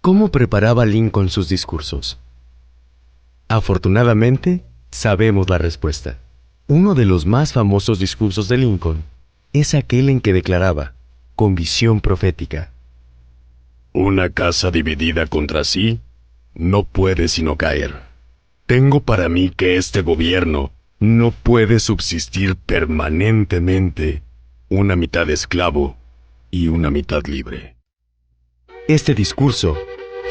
¿Cómo preparaba Lincoln sus discursos? Afortunadamente, sabemos la respuesta. Uno de los más famosos discursos de Lincoln es aquel en que declaraba, con visión profética: Una casa dividida contra sí no puede sino caer. Tengo para mí que este gobierno no puede subsistir permanentemente, una mitad esclavo y una mitad libre. Este discurso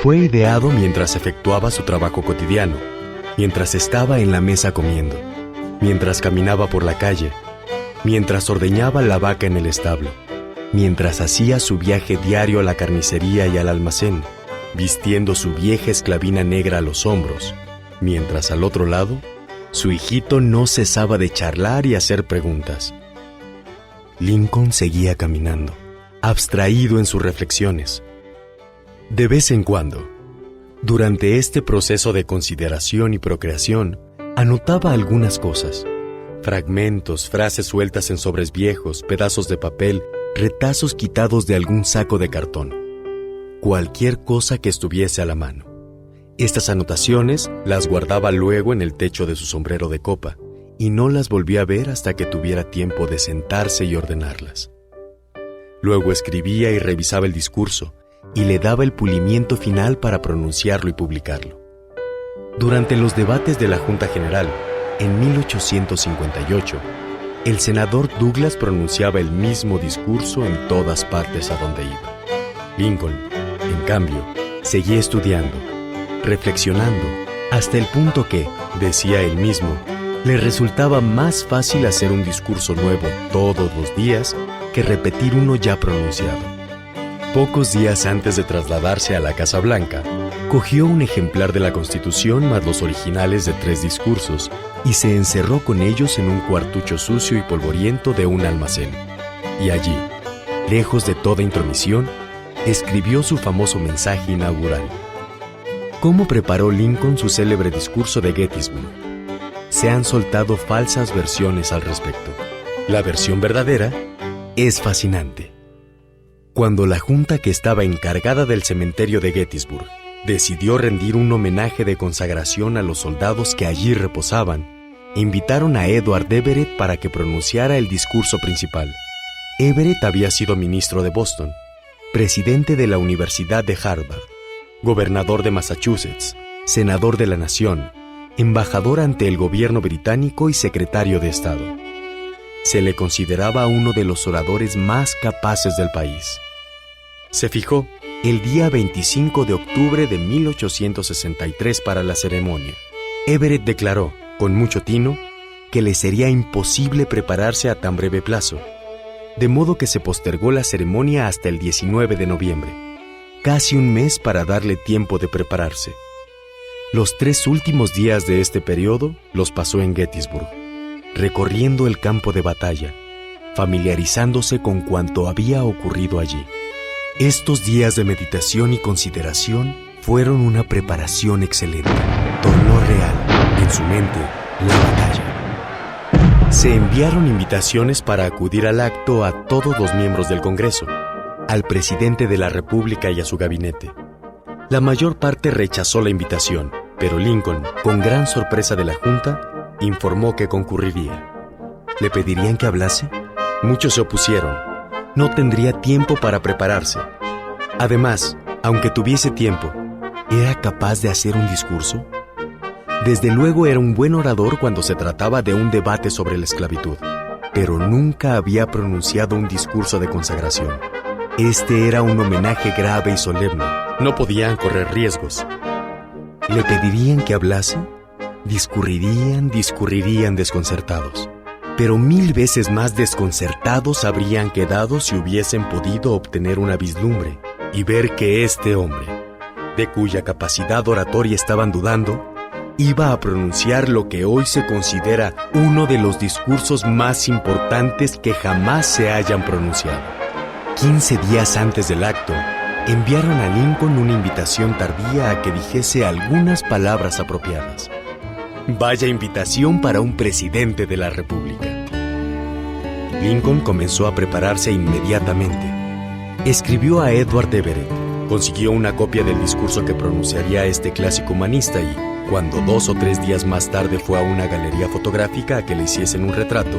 fue ideado mientras efectuaba su trabajo cotidiano, mientras estaba en la mesa comiendo, mientras caminaba por la calle, mientras ordeñaba la vaca en el establo, mientras hacía su viaje diario a la carnicería y al almacén, vistiendo su vieja esclavina negra a los hombros, mientras al otro lado, su hijito no cesaba de charlar y hacer preguntas. Lincoln seguía caminando, abstraído en sus reflexiones. De vez en cuando, durante este proceso de consideración y procreación, anotaba algunas cosas: fragmentos, frases sueltas en sobres viejos, pedazos de papel, retazos quitados de algún saco de cartón. Cualquier cosa que estuviese a la mano. Estas anotaciones las guardaba luego en el techo de su sombrero de copa y no las volvía a ver hasta que tuviera tiempo de sentarse y ordenarlas. Luego escribía y revisaba el discurso y le daba el pulimiento final para pronunciarlo y publicarlo. Durante los debates de la Junta General, en 1858, el senador Douglas pronunciaba el mismo discurso en todas partes a donde iba. Lincoln, en cambio, seguía estudiando, reflexionando, hasta el punto que, decía él mismo, le resultaba más fácil hacer un discurso nuevo todos los días que repetir uno ya pronunciado. Pocos días antes de trasladarse a la Casa Blanca, cogió un ejemplar de la Constitución más los originales de 3 discursos y se encerró con ellos en un cuartucho sucio y polvoriento de un almacén. Y allí, lejos de toda intromisión, escribió su famoso mensaje inaugural. ¿Cómo preparó Lincoln su célebre discurso de Gettysburg? Se han soltado falsas versiones al respecto. La versión verdadera es fascinante. Cuando la junta que estaba encargada del cementerio de Gettysburg decidió rendir un homenaje de consagración a los soldados que allí reposaban, invitaron a Edward Everett para que pronunciara el discurso principal. Everett había sido ministro de Boston, presidente de la Universidad de Harvard, gobernador de Massachusetts, senador de la Nación, embajador ante el gobierno británico y secretario de Estado. Se le consideraba uno de los oradores más capaces del país. Se fijó el día 25 de octubre de 1863 para la ceremonia. Everett declaró, con mucho tino, que le sería imposible prepararse a tan breve plazo, de modo que se postergó la ceremonia hasta el 19 de noviembre, casi un mes para darle tiempo de prepararse. Los 3 últimos días de este periodo los pasó en Gettysburg, recorriendo el campo de batalla, familiarizándose con cuanto había ocurrido allí. Estos días de meditación y consideración fueron una preparación excelente. Tornó real, en su mente, la batalla. Se enviaron invitaciones para acudir al acto a todos los miembros del Congreso, al presidente de la República y a su gabinete. La mayor parte rechazó la invitación, pero Lincoln, con gran sorpresa de la Junta, informó que concurriría. ¿Le pedirían que hablase? Muchos se opusieron. No tendría tiempo para prepararse. Además, aunque tuviese tiempo, ¿era capaz de hacer un discurso? Desde luego era un buen orador cuando se trataba de un debate sobre la esclavitud, pero nunca había pronunciado un discurso de consagración. Este era un homenaje grave y solemne. No podían correr riesgos. ¿Le pedirían que hablase? Discurrirían desconcertados. Pero 1000 veces más desconcertados habrían quedado si hubiesen podido obtener una vislumbre y ver que este hombre, de cuya capacidad oratoria estaban dudando, iba a pronunciar lo que hoy se considera uno de los discursos más importantes que jamás se hayan pronunciado. 15 días antes del acto, enviaron a Lincoln una invitación tardía a que dijese algunas palabras apropiadas. Vaya invitación para un presidente de la República. Lincoln comenzó a prepararse inmediatamente. Escribió a Edward Everett, Consiguió una copia del discurso que pronunciaría este clásico humanista y, cuando 2 o 3 días más tarde fue a una galería fotográfica a que le hiciesen un retrato,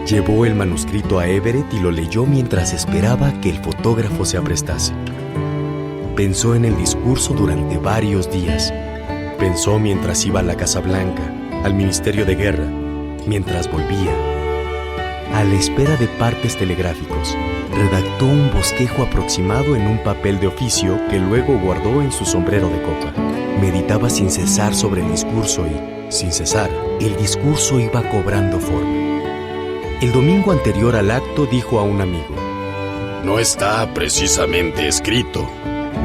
llevó el manuscrito a Everett y lo leyó mientras esperaba que el fotógrafo se aprestase. Pensó en el discurso durante varios días. Pensó mientras iba a la Casa Blanca, al Ministerio de Guerra, mientras volvía. A la espera de partes telegráficos, redactó un bosquejo aproximado en un papel de oficio que luego guardó en su sombrero de copa. Meditaba sin cesar sobre el discurso y, sin cesar, el discurso iba cobrando forma. El domingo anterior al acto dijo a un amigo: No está precisamente escrito,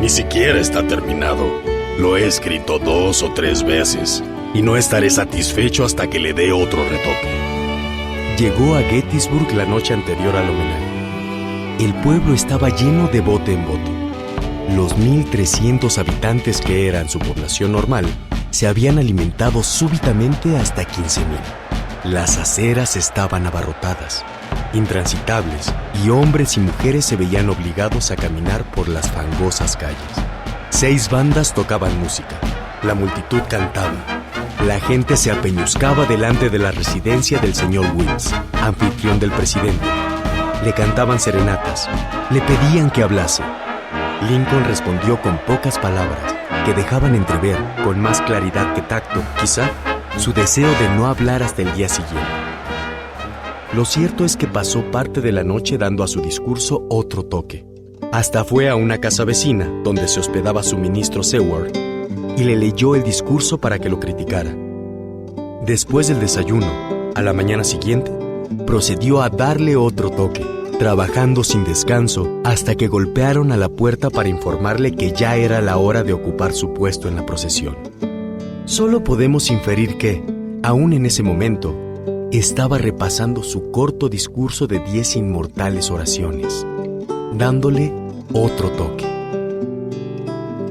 ni siquiera está terminado. Lo he escrito 2 o 3 veces y no estaré satisfecho hasta que le dé otro retoque. Llegó a Gettysburg la noche anterior al homenaje. El pueblo estaba lleno de bote en bote. Los 1,300 habitantes que eran su población normal se habían alimentado súbitamente hasta 15,000. Las aceras estaban abarrotadas, intransitables, y hombres y mujeres se veían obligados a caminar por las fangosas calles. 6 bandas tocaban música. La multitud cantaba. La gente se apeñuscaba delante de la residencia del señor Wills, anfitrión del presidente. Le cantaban serenatas. Le pedían que hablase. Lincoln respondió con pocas palabras que dejaban entrever, con más claridad que tacto, quizá, su deseo de no hablar hasta el día siguiente. Lo cierto es que pasó parte de la noche dando a su discurso otro toque. Hasta fue a una casa vecina, donde se hospedaba su ministro Seward, y le leyó el discurso para que lo criticara. Después del desayuno, a la mañana siguiente, procedió a darle otro toque, trabajando sin descanso hasta que golpearon a la puerta para informarle que ya era la hora de ocupar su puesto en la procesión. Solo podemos inferir que, aún en ese momento, estaba repasando su corto discurso de 10 inmortales oraciones, dándole otro toque.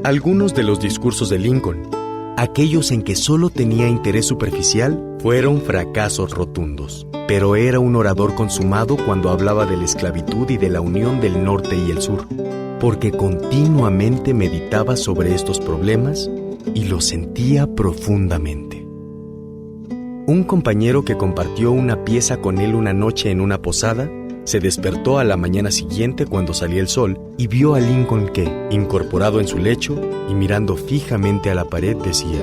Algunos de los discursos de Lincoln, aquellos en que solo tenía interés superficial, fueron fracasos rotundos. Pero era un orador consumado cuando hablaba de la esclavitud y de la unión del norte y el sur, porque continuamente meditaba sobre estos problemas y los sentía profundamente. Un compañero que compartió una pieza con él una noche en una posada, se despertó a la mañana siguiente cuando salía el sol y vio a Lincoln que, incorporado en su lecho y mirando fijamente a la pared, decía: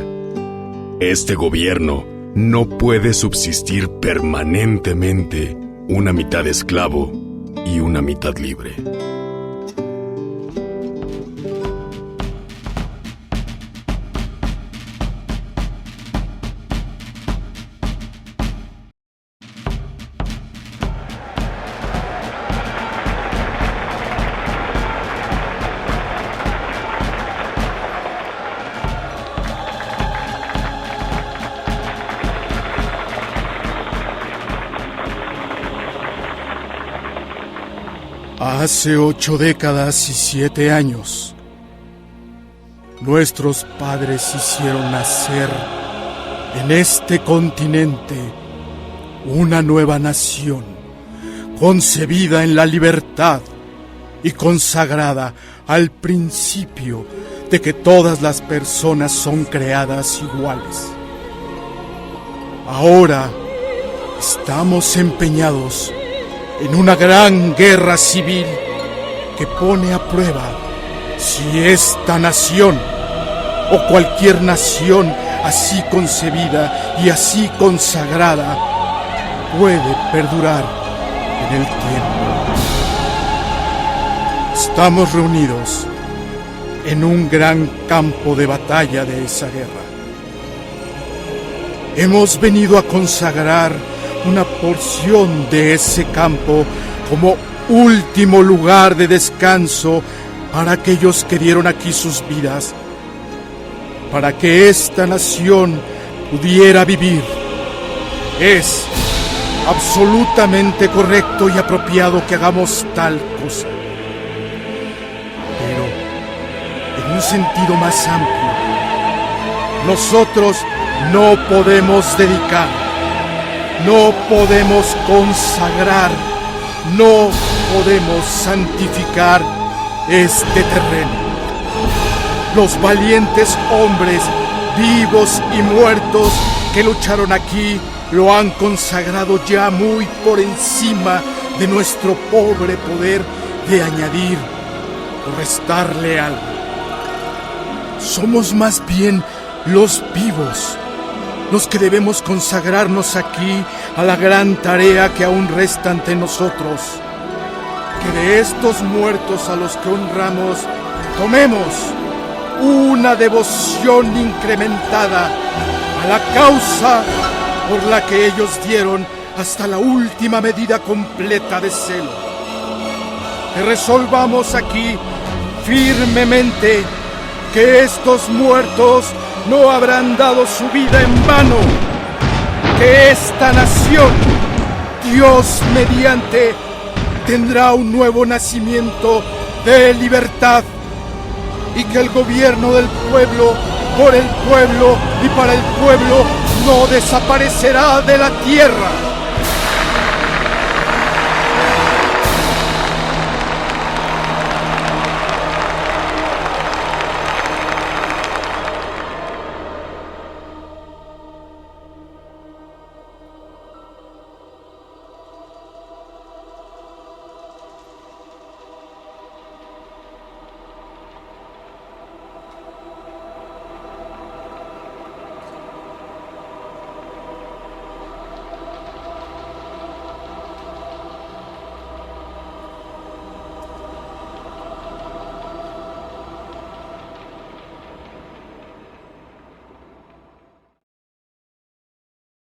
Este gobierno no puede subsistir permanentemente una mitad esclavo y una mitad libre. Hace 8 décadas y 7 años, nuestros padres hicieron nacer en este continente una nueva nación, concebida en la libertad y consagrada al principio de que todas las personas son creadas iguales. Ahora estamos empeñados en una gran guerra civil que pone a prueba si esta nación o cualquier nación así concebida y así consagrada puede perdurar en el tiempo. Estamos reunidos en un gran campo de batalla de esa guerra. Hemos venido a consagrar una porción de ese campo como último lugar de descanso para aquellos que dieron aquí sus vidas, para que esta nación pudiera vivir. Es absolutamente correcto y apropiado que hagamos tal cosa. Pero, en un sentido más amplio, nosotros no podemos dedicar, no podemos consagrar, no podemos santificar este terreno. los valientes hombres, vivos y muertos, que lucharon aquí, lo han consagrado ya muy por encima de nuestro pobre poder de añadir o restarle algo. Somos más bien los vivos, los que debemos consagrarnos aquí a la gran tarea que aún resta ante nosotros. Que de estos muertos a los que honramos, tomemos una devoción incrementada a la causa por la que ellos dieron hasta la última medida completa de celo. Que resolvamos aquí firmemente que estos muertos no habrán dado su vida en vano, que esta nación, Dios mediante, tendrá un nuevo nacimiento de libertad, y que el gobierno del pueblo, por el pueblo y para el pueblo, no desaparecerá de la tierra.